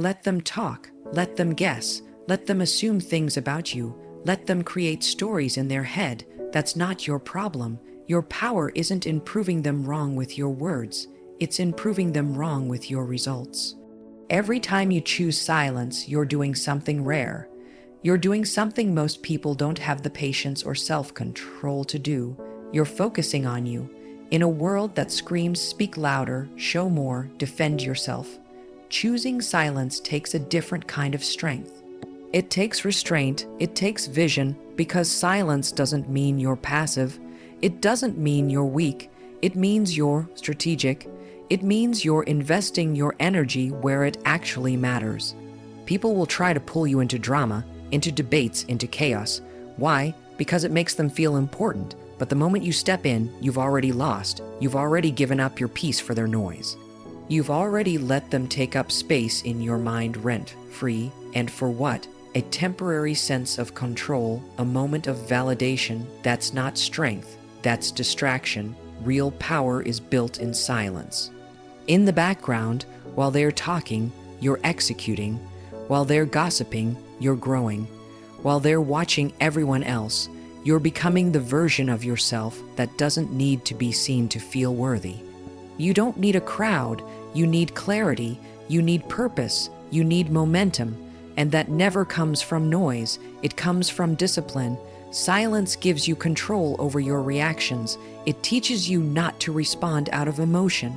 Let them talk, let them guess, let them assume things about you, let them create stories in their head. That's not your problem. Your power isn't in proving them wrong with your words, it's in proving them wrong with your results. Every time you choose silence, you're doing something rare. You're doing something most people don't have the patience or self-control to do. You're focusing on you. In a world that screams, speak louder, show more, defend yourself, choosing silence takes a different kind of strength. It takes restraint, it takes vision, because silence doesn't mean you're passive. It doesn't mean you're weak. It means you're strategic. It means you're investing your energy where it actually matters. People will try to pull you into drama, into debates, into chaos. Why? Because it makes them feel important. But the moment you step in, you've already lost. You've already given up your peace for their noise. You've already let them take up space in your mind rent-free. And for what? A temporary sense of control, a moment of validation. That's not strength. That's distraction. Real power is built in silence. In the background, while they're talking, you're executing. While they're gossiping, you're growing. While they're watching everyone else, you're becoming the version of yourself that doesn't need to be seen to feel worthy. You don't need a crowd. You need clarity. You need purpose. You need momentum. And that never comes from noise. It comes from discipline. Silence gives you control over your reactions. It teaches you not to respond out of emotion.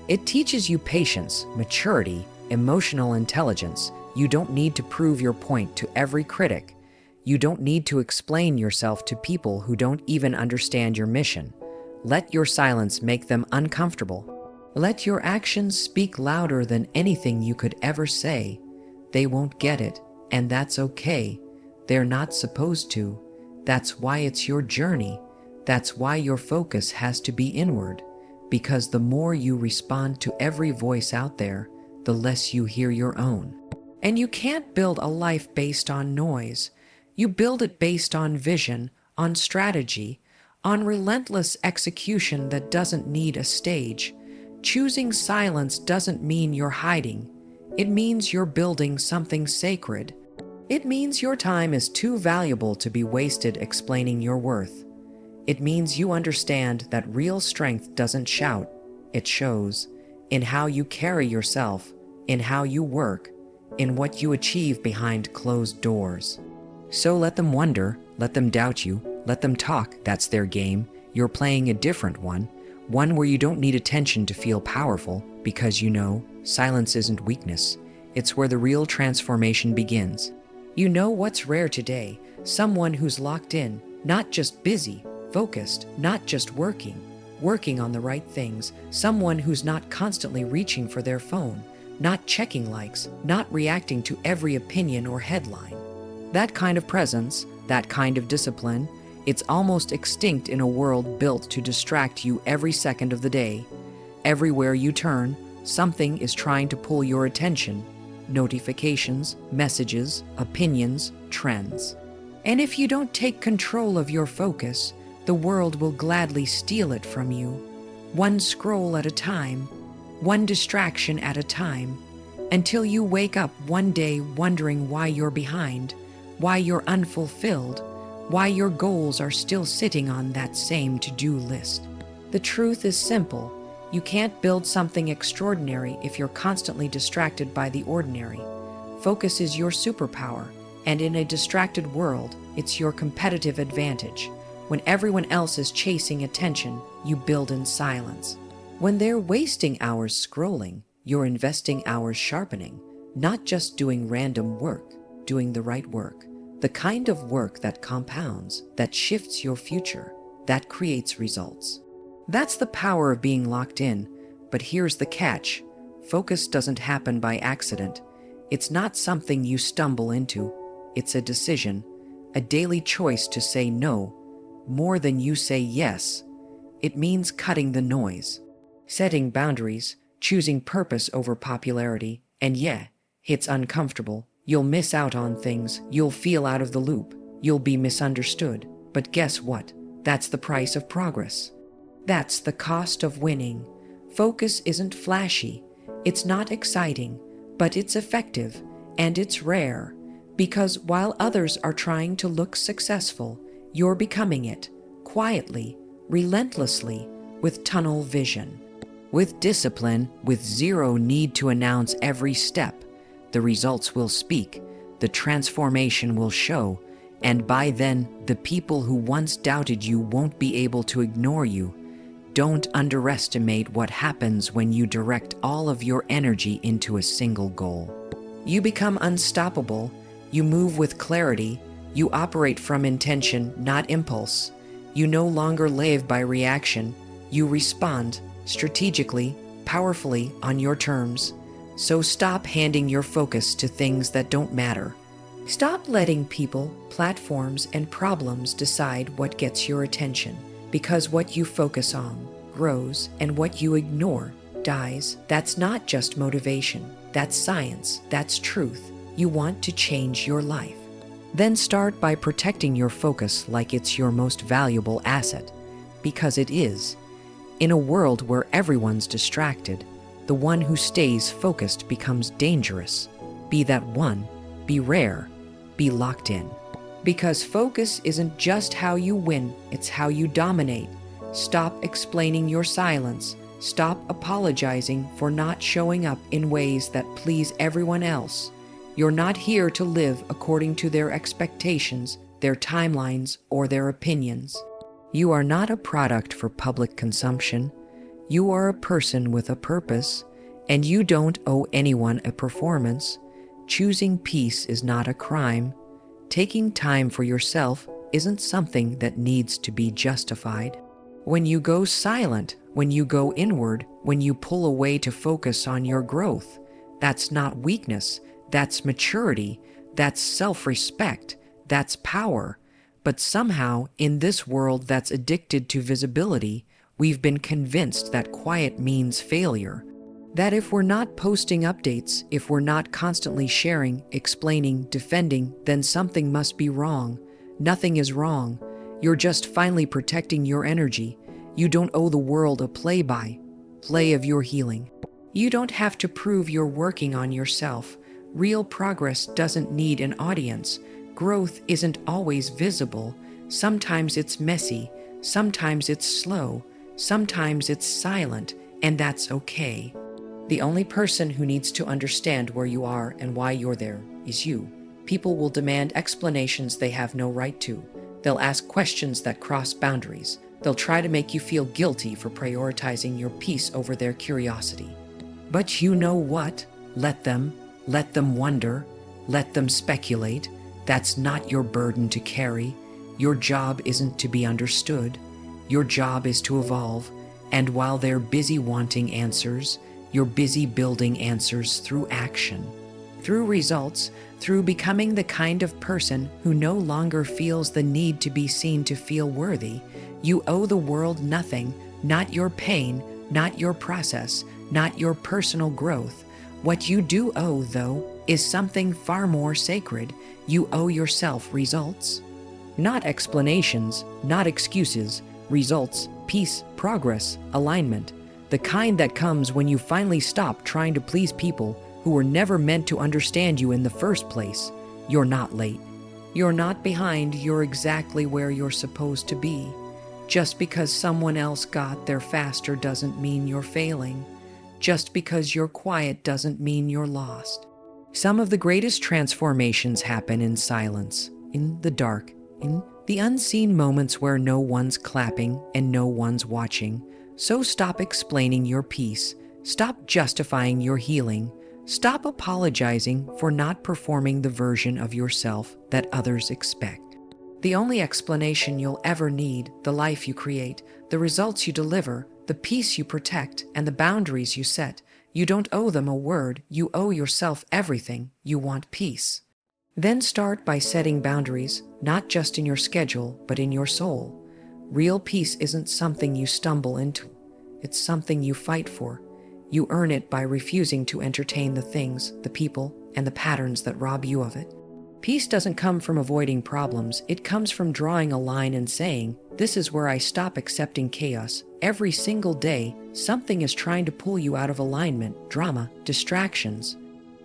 It teaches you patience, maturity, emotional intelligence. You don't need to prove your point to every critic. You don't need to explain yourself to people who don't even understand your mission. Let your silence make them uncomfortable. Let your actions speak louder than anything you could ever say. They won't get it, and that's okay. They're not supposed to. That's why it's your journey. That's why your focus has to be inward. Because the more you respond to every voice out there, the less you hear your own. And you can't build a life based on noise. You build it based on vision, on strategy, on relentless execution that doesn't need a stage. Choosing silence doesn't mean you're hiding. It means you're building something sacred. It means your time is too valuable to be wasted explaining your worth. It means you understand that real strength doesn't shout. It shows in how you carry yourself, in how you work, in what you achieve behind closed doors. So let them wonder, let them doubt you, let them talk. That's their game. You're playing a different one where you don't need attention to feel powerful, because you know, silence isn't weakness. It's where the real transformation begins. You know what's rare today? Someone who's locked in, not just busy, focused, not just working on the right things. Someone who's not constantly reaching for their phone, not checking likes, not reacting to every opinion or headline. That kind of presence, that kind of discipline, it's almost extinct in a world built to distract you every second of the day. Everywhere you turn, something is trying to pull your attention. Notifications, messages, opinions, trends. And if you don't take control of your focus, the world will gladly steal it from you. One scroll at a time, one distraction at a time, until you wake up one day wondering why you're behind, why you're unfulfilled, why your goals are still sitting on that same to-do list. The truth is simple. You can't build something extraordinary if you're constantly distracted by the ordinary. Focus is your superpower, and in a distracted world, it's your competitive advantage. When everyone else is chasing attention, you build in silence. When they're wasting hours scrolling, you're investing hours sharpening, not just doing random work, doing the right work. The kind of work that compounds, that shifts your future, that creates results. That's the power of being locked in. But here's the catch. Focus doesn't happen by accident. It's not something you stumble into. It's a decision, a daily choice to say no, more than you say yes. It means cutting the noise, setting boundaries, choosing purpose over popularity. And yeah, it's uncomfortable. You'll miss out on things. You'll feel out of the loop. You'll be misunderstood. But guess what? That's the price of progress. That's the cost of winning. Focus isn't flashy. It's not exciting. But it's effective, and it's rare, because while others are trying to look successful, you're becoming it, quietly, relentlessly, with tunnel vision. With discipline, with zero need to announce every step, the results will speak, the transformation will show, and by then, the people who once doubted you won't be able to ignore you. Don't underestimate what happens when you direct all of your energy into a single goal. You become unstoppable, you move with clarity, you operate from intention, not impulse. You no longer live by reaction, you respond strategically, powerfully, on your terms. So stop handing your focus to things that don't matter. Stop letting people, platforms, and problems decide what gets your attention, because what you focus on grows and what you ignore dies. That's not just motivation, that's science, that's truth. You want to change your life. Then start by protecting your focus like it's your most valuable asset, because it is. In a world where everyone's distracted, the one who stays focused becomes dangerous. Be that one, be rare, be locked in. Because focus isn't just how you win, it's how you dominate. Stop explaining your silence. Stop apologizing for not showing up in ways that please everyone else. You're not here to live according to their expectations, their timelines, or their opinions. You are not a product for public consumption. You are a person with a purpose, and you don't owe anyone a performance. Choosing peace is not a crime. Taking time for yourself isn't something that needs to be justified. When you go silent, when you go inward, when you pull away to focus on your growth, that's not weakness, that's maturity, that's self-respect, that's power. But somehow, in this world that's addicted to visibility, we've been convinced that quiet means failure. That if we're not posting updates, if we're not constantly sharing, explaining, defending, then something must be wrong. Nothing is wrong. You're just finally protecting your energy. You don't owe the world a play of your healing. You don't have to prove you're working on yourself. Real progress doesn't need an audience. Growth isn't always visible. Sometimes it's messy, sometimes it's slow, sometimes it's silent, and that's okay. The only person who needs to understand where you are and why you're there is you. People will demand explanations they have no right to. They'll ask questions that cross boundaries. They'll try to make you feel guilty for prioritizing your peace over their curiosity. But you know what? Let them wonder, let them speculate. That's not your burden to carry. Your job isn't to be understood. Your job is to evolve. And while they're busy wanting answers, you're busy building answers through action, through results, through becoming the kind of person who no longer feels the need to be seen to feel worthy. You owe the world nothing, not your pain, not your process, not your personal growth. What you do owe, though, is something far more sacred. You owe yourself results. Not explanations, not excuses, results, peace, progress, alignment. The kind that comes when you finally stop trying to please people who were never meant to understand you in the first place. You're not late. You're not behind. You're exactly where you're supposed to be. Just because someone else got there faster doesn't mean you're failing. Just because you're quiet doesn't mean you're lost. Some of the greatest transformations happen in silence, in the dark, in the unseen moments where no one's clapping and no one's watching. So stop explaining your peace. Stop justifying your healing. Stop apologizing for not performing the version of yourself that others expect. The only explanation you'll ever need, the life you create, the results you deliver, the peace you protect, and the boundaries you set, you don't owe them a word. You owe yourself everything. You want peace. Then start by setting boundaries, not just in your schedule, but in your soul. Real peace isn't something you stumble into. It's something you fight for. You earn it by refusing to entertain the things, the people, and the patterns that rob you of it. Peace doesn't come from avoiding problems. It comes from drawing a line and saying, "This is where I stop accepting chaos." Every single day, something is trying to pull you out of alignment, drama, distractions.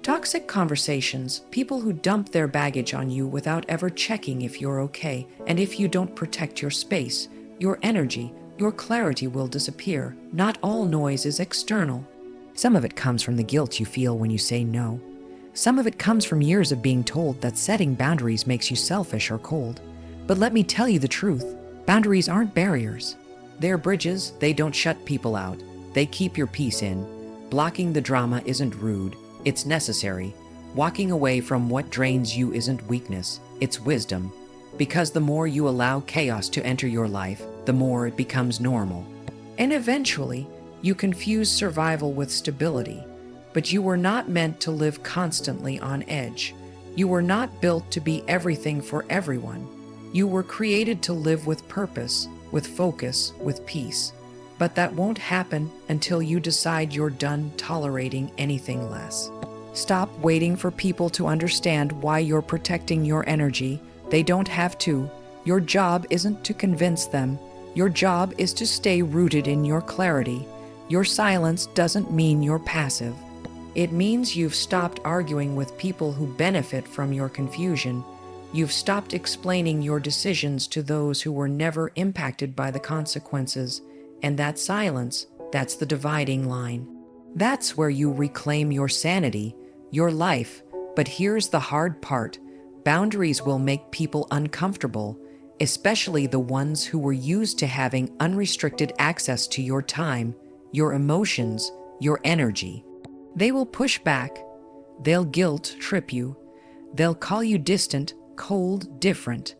Toxic conversations, people who dump their baggage on you without ever checking if you're okay, and if you don't protect your space, your energy, your clarity will disappear. Not all noise is external. Some of it comes from the guilt you feel when you say no. Some of it comes from years of being told that setting boundaries makes you selfish or cold. But let me tell you the truth, boundaries aren't barriers. They're bridges. They don't shut people out. They keep your peace in. Blocking the drama isn't rude. It's necessary. Walking away from what drains you isn't weakness, it's wisdom. Because the more you allow chaos to enter your life, the more it becomes normal. And eventually, you confuse survival with stability. But you were not meant to live constantly on edge. You were not built to be everything for everyone. You were created to live with purpose, with focus, with peace. But that won't happen until you decide you're done tolerating anything less. Stop waiting for people to understand why you're protecting your energy. They don't have to. Your job isn't to convince them. Your job is to stay rooted in your clarity. Your silence doesn't mean you're passive. It means you've stopped arguing with people who benefit from your confusion. You've stopped explaining your decisions to those who were never impacted by the consequences. And that silence, that's the dividing line. That's where you reclaim your sanity, your life. But here's the hard part. Boundaries will make people uncomfortable, especially the ones who were used to having unrestricted access to your time, your emotions, your energy. They will push back. They'll guilt trip you. They'll call you distant, cold, different.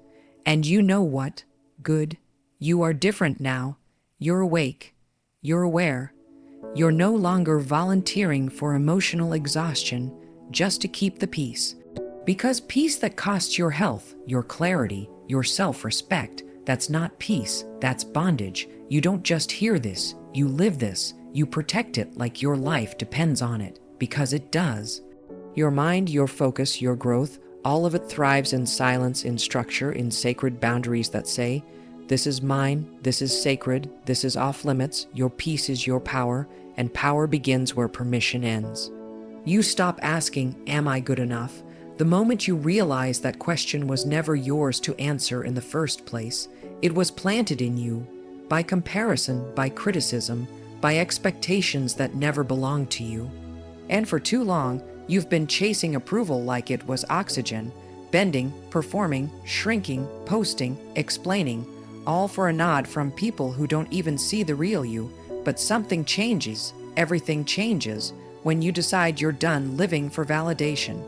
And you know what? Good. You are different now. You're awake. You're aware. You're no longer volunteering for emotional exhaustion just to keep the peace. Because peace that costs your health, your clarity, your self-respect, that's not peace, that's bondage. You don't just hear this, you live this. You protect it like your life depends on it, because it does. Your mind, your focus, your growth, all of it thrives in silence, in structure, in sacred boundaries that say, this is mine, this is sacred, this is off limits, your peace is your power, and power begins where permission ends. You stop asking, am I good enough? The moment you realize that question was never yours to answer in the first place, it was planted in you by comparison, by criticism, by expectations that never belonged to you. And for too long, you've been chasing approval like it was oxygen, bending, performing, shrinking, posting, explaining, all for a nod from people who don't even see the real you. But something changes, everything changes, when you decide you're done living for validation.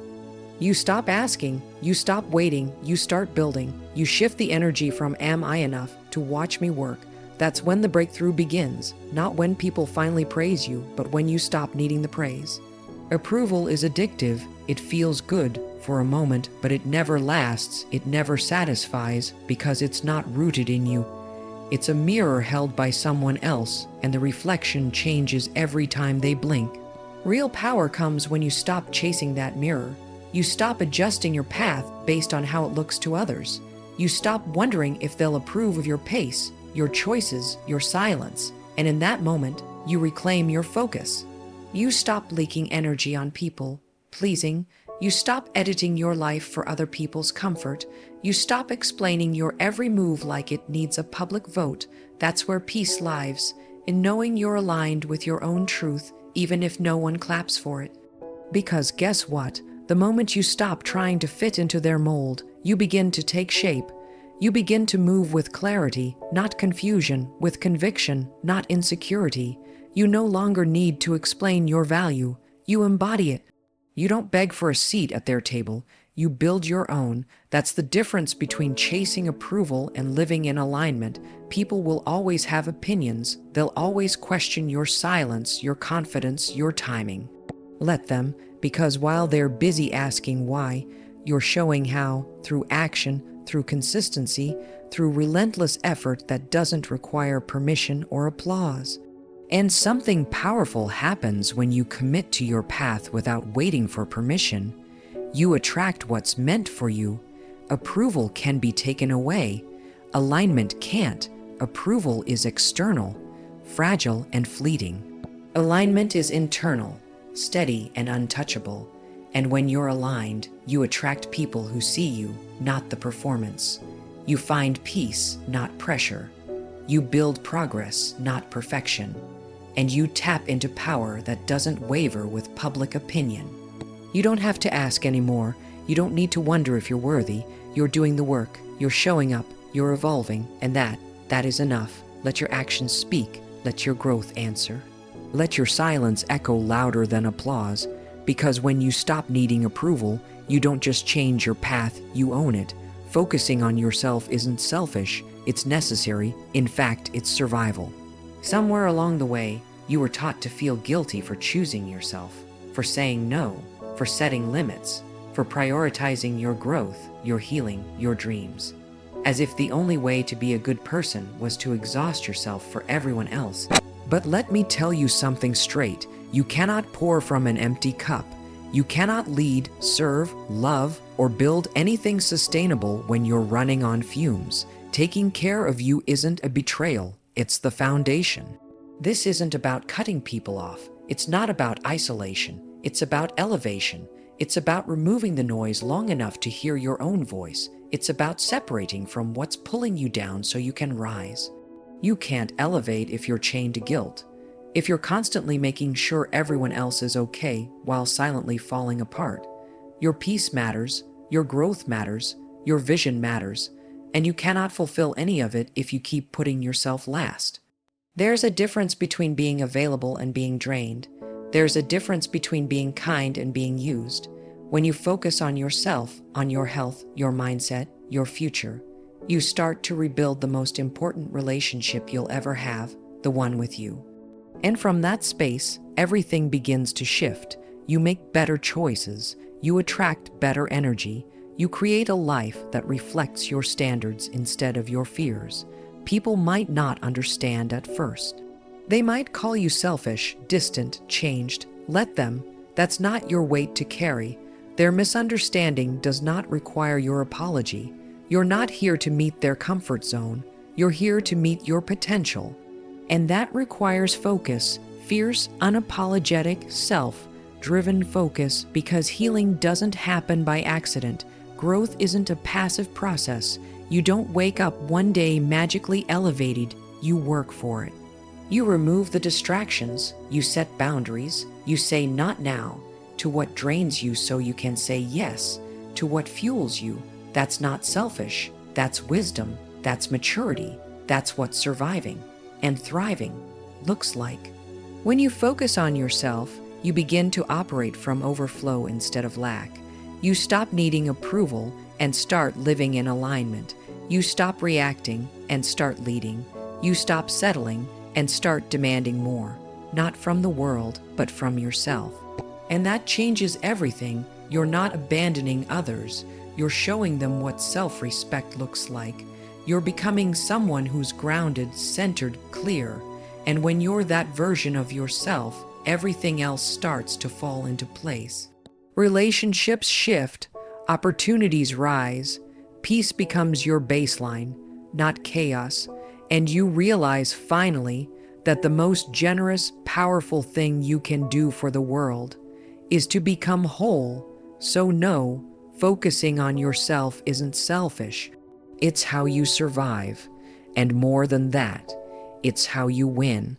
You stop asking, you stop waiting, you start building. You shift the energy from am I enough to watch me work. That's when the breakthrough begins, not when people finally praise you, but when you stop needing the praise. Approval is addictive. It feels good for a moment, but it never lasts, it never satisfies, because it's not rooted in you. It's a mirror held by someone else, and the reflection changes every time they blink. Real power comes when you stop chasing that mirror. You stop adjusting your path based on how it looks to others. You stop wondering if they'll approve of your pace, your choices, your silence, and in that moment, you reclaim your focus. You stop leaking energy on people, pleasing. You stop editing your life for other people's comfort. You stop explaining your every move like it needs a public vote. That's where peace lies, in knowing you're aligned with your own truth, even if no one claps for it. Because guess what? The moment you stop trying to fit into their mold, you begin to take shape. You begin to move with clarity, not confusion, with conviction, not insecurity. You no longer need to explain your value. You embody it. You don't beg for a seat at their table. You build your own. That's the difference between chasing approval and living in alignment. People will always have opinions. They'll always question your silence, your confidence, your timing. Let them, because while they're busy asking why, you're showing how, through action, through consistency, through relentless effort that doesn't require permission or applause. And something powerful happens when you commit to your path without waiting for permission. You attract what's meant for you. Approval can be taken away. Alignment can't. Approval is external, fragile and fleeting. Alignment is internal, steady and untouchable. And when you're aligned, you attract people who see you, not the performance. You find peace, not pressure. You build progress, not perfection. And you tap into power that doesn't waver with public opinion. You don't have to ask anymore. You don't need to wonder if you're worthy. You're doing the work. You're showing up. You're evolving. And that is enough. Let your actions speak. Let your growth answer. Let your silence echo louder than applause. Because when you stop needing approval, you don't just change your path, you own it. Focusing on yourself isn't selfish, it's necessary. In fact, it's survival. Somewhere along the way, you were taught to feel guilty for choosing yourself, for saying no, for setting limits, for prioritizing your growth, your healing, your dreams. As if the only way to be a good person was to exhaust yourself for everyone else. But let me tell you something straight. You cannot pour from an empty cup. You cannot lead, serve, love, or build anything sustainable when you're running on fumes. Taking care of you isn't a betrayal, it's the foundation. This isn't about cutting people off. It's not about isolation. It's about elevation. It's about removing the noise long enough to hear your own voice. It's about separating from what's pulling you down so you can rise. You can't elevate if you're chained to guilt. If you're constantly making sure everyone else is okay while silently falling apart. Your peace matters, your growth matters, your vision matters, and you cannot fulfill any of it if you keep putting yourself last. There's a difference between being available and being drained. There's a difference between being kind and being used. When you focus on yourself, on your health, your mindset, your future, you start to rebuild the most important relationship you'll ever have, the one with you. And from that space, everything begins to shift. You make better choices. You attract better energy. You create a life that reflects your standards instead of your fears. People might not understand at first. They might call you selfish, distant, changed. Let them. That's not your weight to carry. Their misunderstanding does not require your apology. You're not here to meet their comfort zone. You're here to meet your potential. And that requires focus, fierce, unapologetic, self-driven focus, because healing doesn't happen by accident. Growth isn't a passive process. You don't wake up one day magically elevated. You work for it. You remove the distractions. You set boundaries. You say not now to what drains you so you can say yes to what fuels you. That's not selfish. That's wisdom. That's maturity. That's what surviving and thriving looks like. When you focus on yourself, you begin to operate from overflow instead of lack. You stop needing approval and start living in alignment. You stop reacting and start leading. You stop settling and start demanding more, not from the world, but from yourself. And that changes everything. You're not abandoning others. You're showing them what self-respect looks like. You're becoming someone who's grounded, centered, clear. And when you're that version of yourself, everything else starts to fall into place. Relationships shift, opportunities rise, peace becomes your baseline, not chaos, and you realize finally that the most generous, powerful thing you can do for the world is to become whole. So no, focusing on yourself isn't selfish. It's how you survive, and more than that, it's how you win.